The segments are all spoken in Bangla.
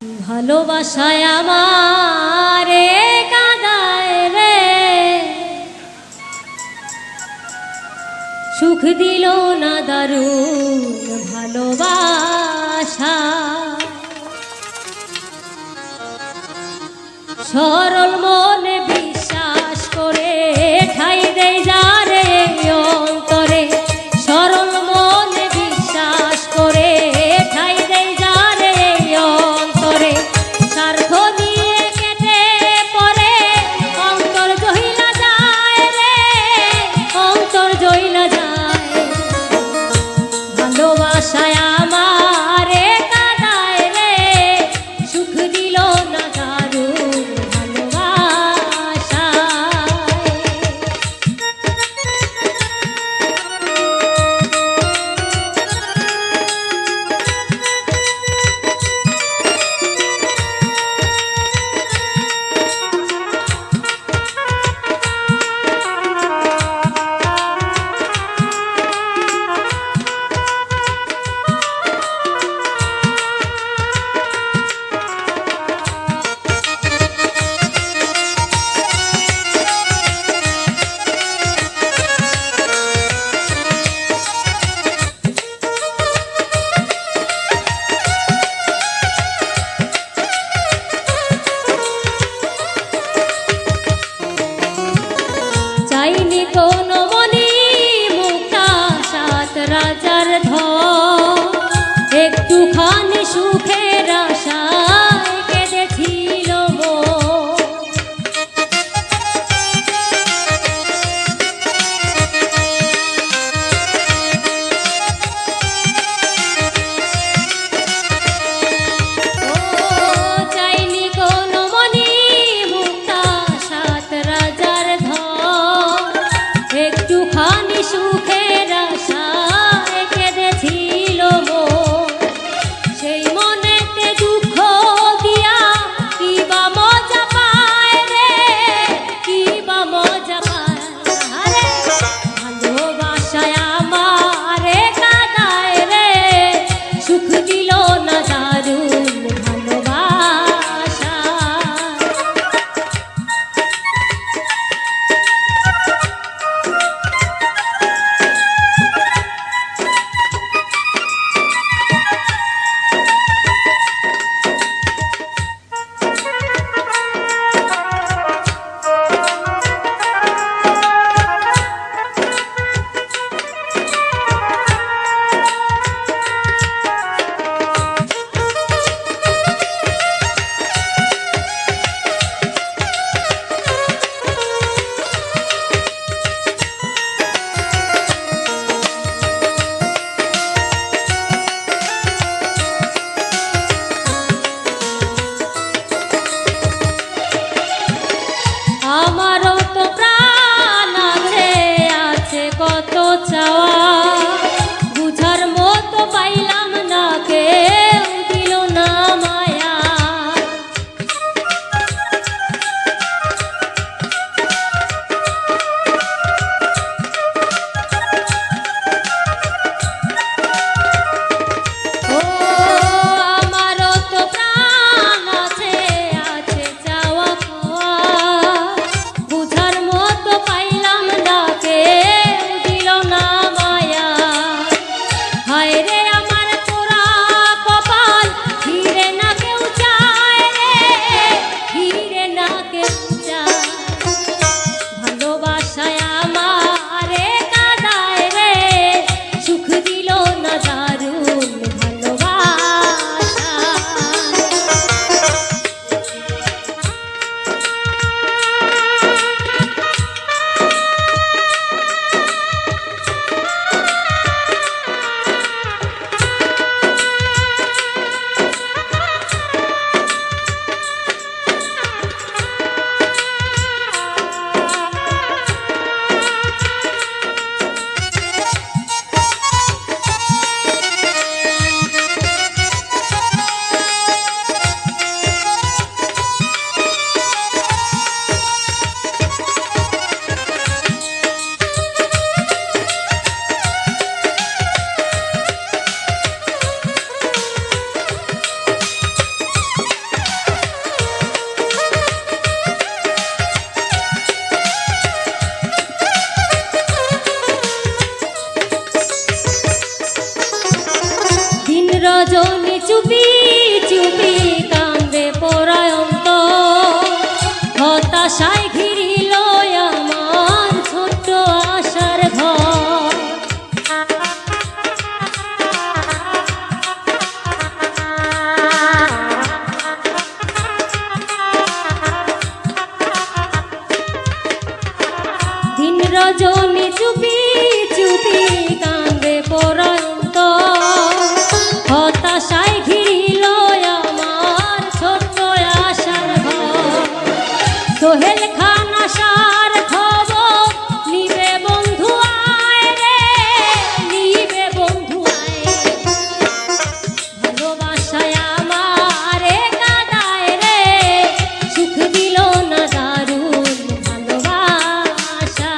ভালোবাসায় আমারে কাঁদায় রে, সুখ দিল না দারুণ ভালোবাসা। সরল মনে বিশ্বাস করে ঠাই দেয় যারে অন্তরে, সরল মনে বিশ্বাস করে ঠাই দেয় যারে অন্তরে। স্বার্থ দিয়ে কেটে পড়ে অন্তর জহিলা যায় রে, অন্তর জহিলা যায়। ভালোবাসায় আমারে কাঁদায় রে, সুখ দিল না দারুণ চাইনি কোনো মনি মুক্তা সাত রাজার ধন, একটুখানি সুখের আশায় কেঁদেছিল মন। চাইনি কোনো মনি মুক্তা সাত রাজার ধন, একটুখানি সুখের আশায় কেঁদেছিল মন। সেই মনে রজনী চুপি চুপি কান্দে পরন্ত, হতাশায় ঘিরিল আমার ছোট্ট আশার ঘর। সোহেল খান আশার খবর নিবে বন্ধু আয় রে, নিবে বন্ধু আয়। ভালোবাসায় আমারে কাঁদায় রে, সুখ দিল না দারুণ ভালোবাসা।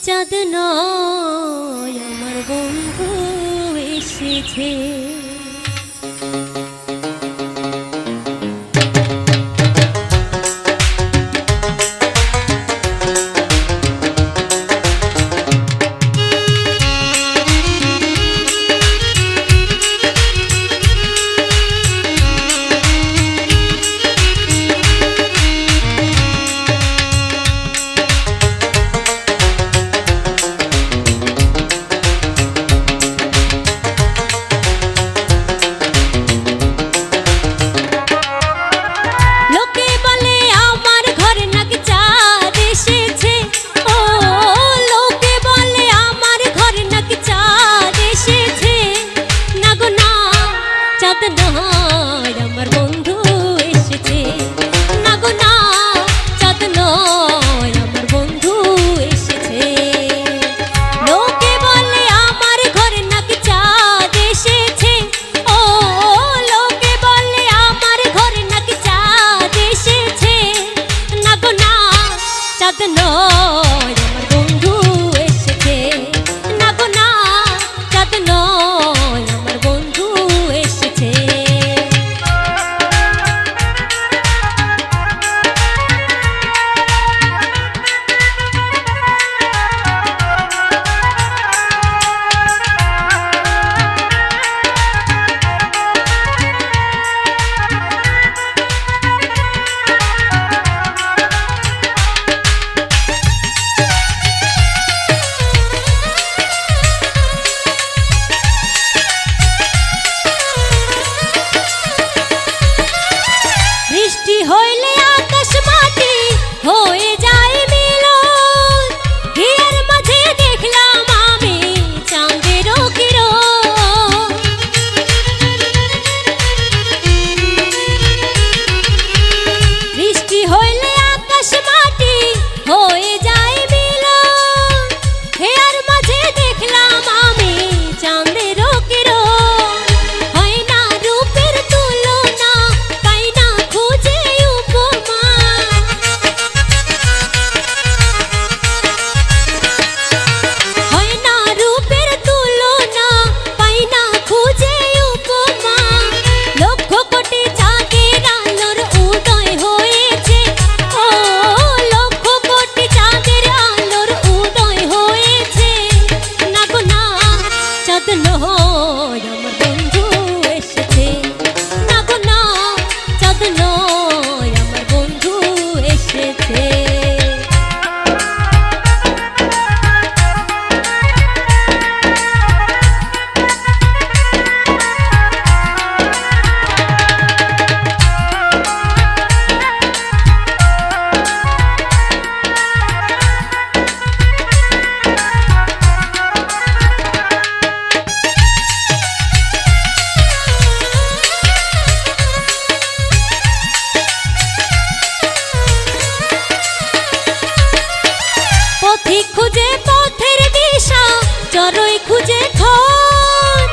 চাঁদ নয় আমার বন্ধু এসেছে। চরই খুঁজে খোঁজ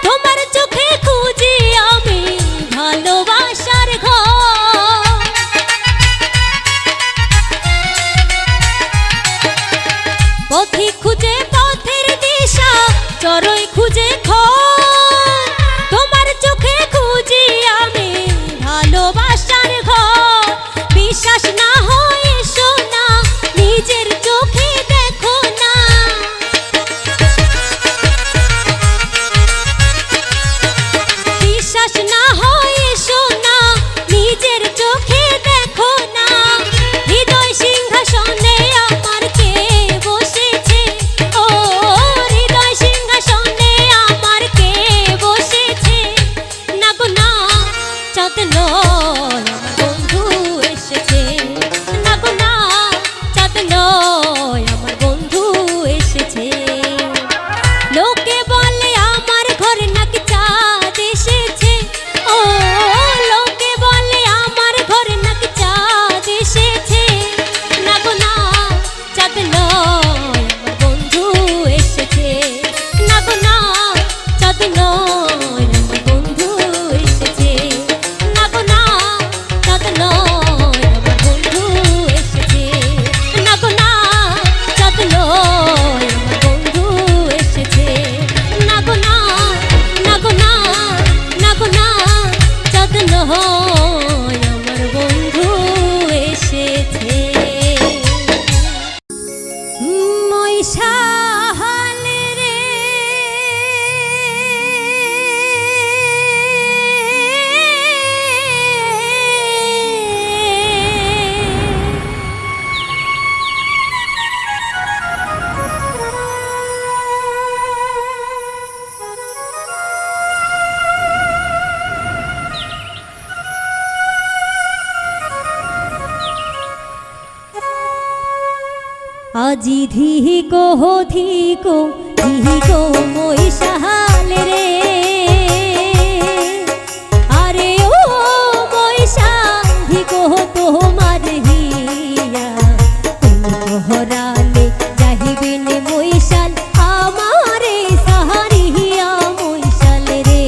তোমার চোখে খুঁজি আমি ভালোবাসার ঘর। পথিক খুঁজে পথের দিশা চরই খুঁজে খোঁজ তোমার চোখে খুঁজি আমি ভালোবাসার ঘর। বিশ্বাস না হয় শোনা নিজের চোখে দেখো না, বিশ্বাস না হয় শোনা নিজের চোখে দেখো না। হৃদয় সিংহাসনে আমার কে বসেছে, ও হৃদয় সিংহাসনে আমার কে বসেছে। আজি ধিকো ধিকো ধিকো মহিষাল রে, আরে ও মহিষাল ধিকো তোমার হিয়া, হরালে যাহিবেন মহিষাল আমারে সাহারিয়া মহিষাল রে,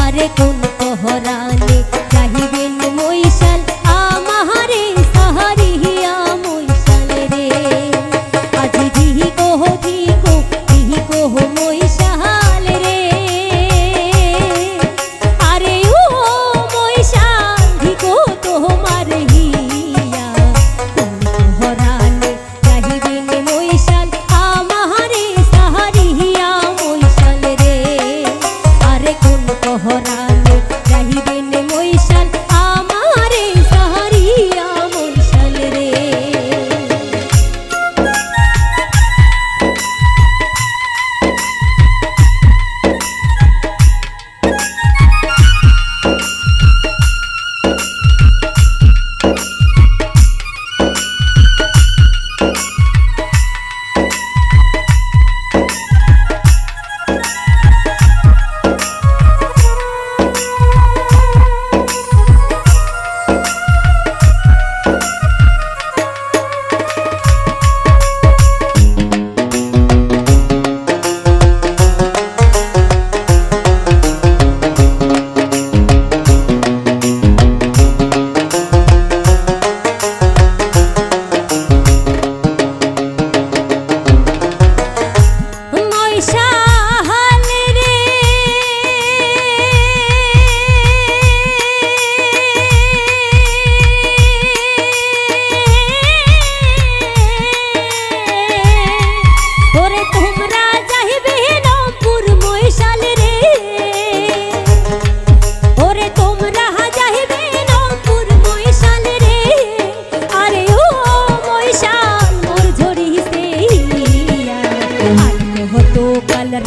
আরে কোন হরালে যাহিবেন মহিষাল আমারে সাহারিয়া মহিষাল রে, আজি ধিকো ধিকো ধিকো মহিষাল রে, আরে ও মহিষাল ধিকো তোমার হিয়া, হরালে যাহিবেন মহিষাল আমারে সাহারিয়া মহিষাল রে, আরে কোন হরালে যাহিবেন মহিষাল আমারে সাহারিয়া মহিষাল রে।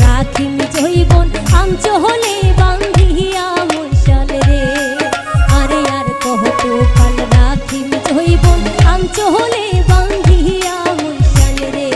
রাখিম জৈবন আঞ্চ হলে বান্ধিয়া মহিষাল রে, আরে আর কহত কাল রাখিম জৈবন আঞ্চ হলে বান্ধিয়া মহিষাল রে।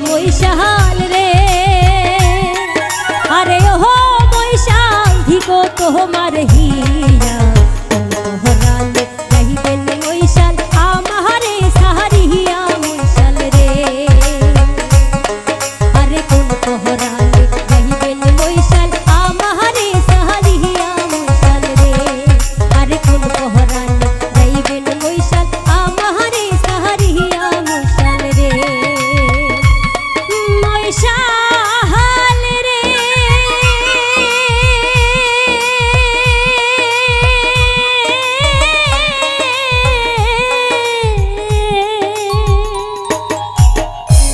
মহিষাল রে, আরে ও মহিষাল ধিকো তোমার হিয়া,